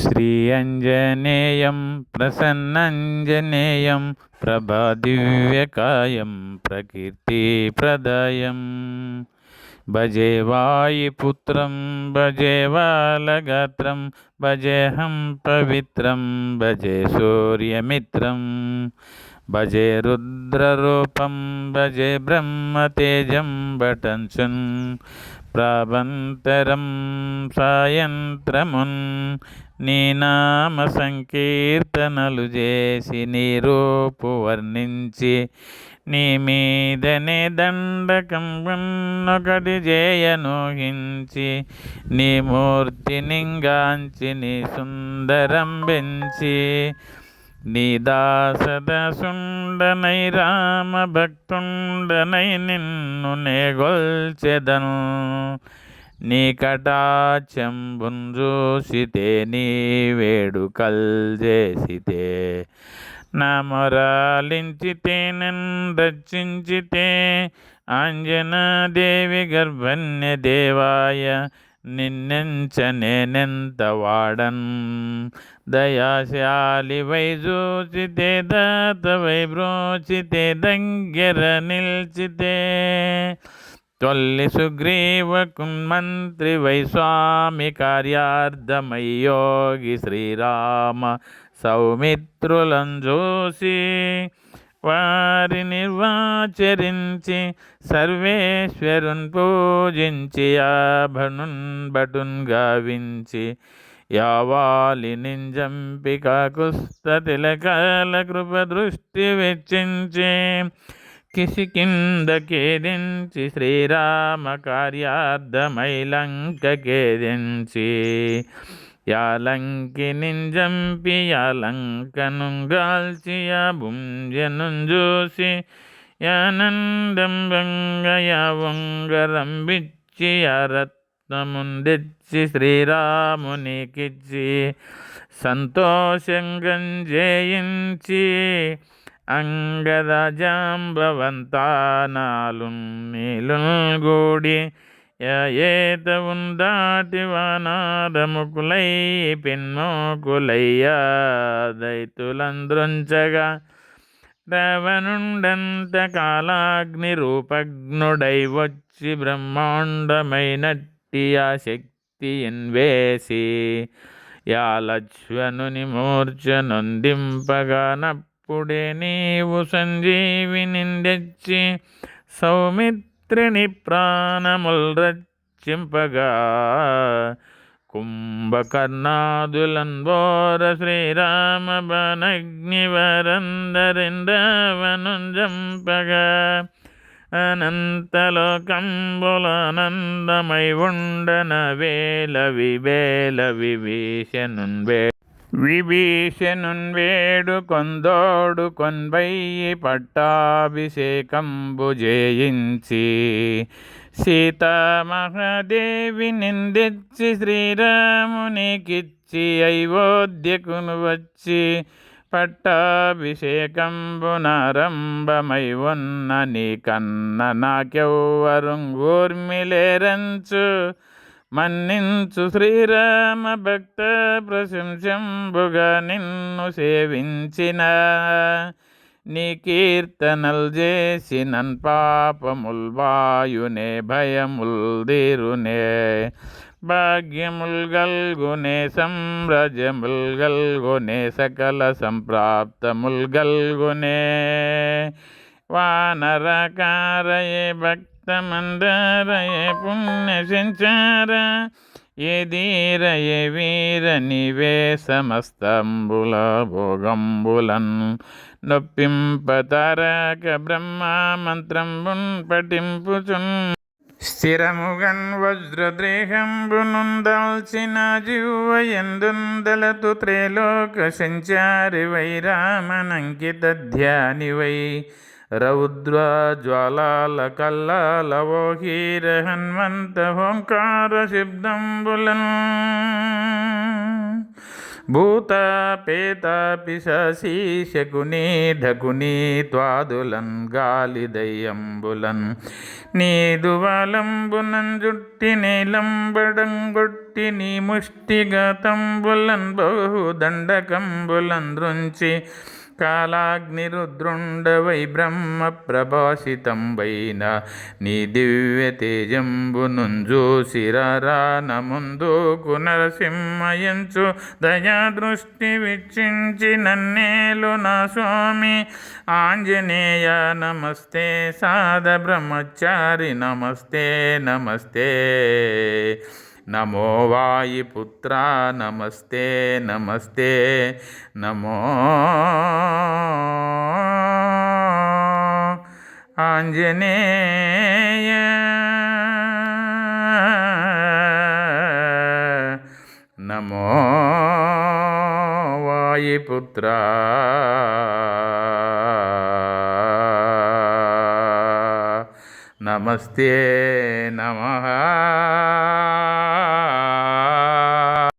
శ్రీయంజనేయం ప్రసన్నంజనేయం ప్రభాదివ్యకాయం ప్రకీర్తిప్రదాయం భజే వాయుపుత్రం భజే బాలగాత్రం భజేహం పవిత్రం భజే సూర్యమిత్రం భజే రుద్రరూపం భజే బ్రహ్మతేజం బటంచున్ ప్రాభంతరం సాయంత్రమున్ నీ నామ సంకీర్తనలు చేసి నీ రూపు వర్ణించి నీ మీదనే దండకం ఒకటి చేయనోహించి నీ మూర్తి నింగాంచి నీ సుందరం పెంచి నీ దాసదసుండనై రామ భక్తుండనై నిన్ను నేగొల్చెదను నీ కటాక్షంబున్ చూసితే నీ వేడుకల్ చేసితే నా మొరాలించితే నన్ను రక్షించితే ఆంజనాదేవి గర్భన్య దేవాయ నిన్నెంచనేనెంత వాడన్ దయాశాలి వై చూచితే దాతవై బ్రోచితే దగ్గర నిల్చితే తొల్లి సుగ్రీవకు మంత్రి వై స్వామి కార్యార్థమై యోగి శ్రీరామ సౌమిత్రులను చూసి వారి నిర్వాచరించి సర్వేశ్వరున్ పూజించి ఆభనున్ భటున్ గావించి యావాలి నింజంపిక కుస్త తిలకాల కృప దృష్టి వెచ్చించి కిందకేదించి శ్రీరామ కార్యార్థమై లంకకేదించి యాలంకి నింజంపి యాలంకను గాల్చి యా భుంజనుం చూసి యానందం బంగయా వంగరంబిచ్చి యా రత్నముందెచ్చి శ్రీరామునికిచ్చి సంతోషంగంజేయించి అంగదజాంబవంతానాలు నీలుగూడి ఏత ఉందాటి వానారముకులై పిన్మోకులయ్యా దైతులంద్రుంచగా రావణుండంత కాలాగ్ని రూపజ్ఞుడై వచ్చి బ్రహ్మాండమైనట్టి ఆ శక్తి ఎన్వేసి యా లక్ష్మణుని మూర్ఛ నొందింపగా నప్పుడే నీవు సంజీవినిందెచ్చి సౌమిత్రిని ప్రాణముల్ రక్షింపగా కుంభకర్ణాదులన్ బోర శ్రీరామ బాణగ్నివరందరింద్రవనుం జంపగా అనంతలోకంబులానందమై ఉండన వేల వివేల విభీషణున్ వేడు కొందోడు కొన్వయ్యి పట్టాభిషేకంబు చేయించి సీతామహాదేవి నిందెచ్చి శ్రీరామునికిచ్చి అయోధ్యకును వచ్చి పట్టాభిషేకంబునారంభమై ఉన్న నీ కన్న నాకెవ్వరుంగూర్మిలేరంచు మన్నించు శ్రీరామ భక్త ప్రశంసంబుగా నిన్ను సేవించిన నీ కీర్తనల్ చేసి నన్ పాపముల్ వాయునే భయముల్ దీరునే భాగ్యముల్ గల్గునే సంరజముల్ గల్గునే సకల సంప్రాప్తముల్ గల్గునే వానరకారయే భక్తమందరయే పుణ్య సంచార ఏ ధీరయే వీర నివే సమస్తంబుల భోగంబులన్ నొప్పింపతారక బ్రహ్మా మంత్రంబున్ పఠింపుచున్ స్థిరముగన్ వజ్రద్రేహంబునుందాల్చిన జివ్వయందుందలతు త్రైలోక సంచారి వై రామనంకిత ధ్యానివై రౌద్ర జ్వాలాల కల్లాల ఓహీర హన్మంత ఓంకార శబ్దంబులన్ భూతపేత పిశాచి శకుని ఢకుని త్వాదులన్ గాలి దయ్యంబులన్ నీదువలంబునన్ జుట్టి నీలంబడంగొట్టి నీ ముష్టిగతంబులన్ బహుదండకంబులన్ దృంచి కాలాగ్నిరుద్రుండవై బ్రహ్మ ప్రభాసితంబైన నీ దివ్య తేజంబునుంజూసిరాన ముందుకు నరసింహయంచు దయాదృష్టి విచ్చించి నన్నేలు నా స్వామి ఆంజనేయ నమస్తే సాద బ్రహ్మచారి నమస్తే నమస్తే నమో వాయుపుత్ర నమస్తే నమస్తే నమో ఆంజనేయ నమో వాయుపుత్ర నమస్తే నమః.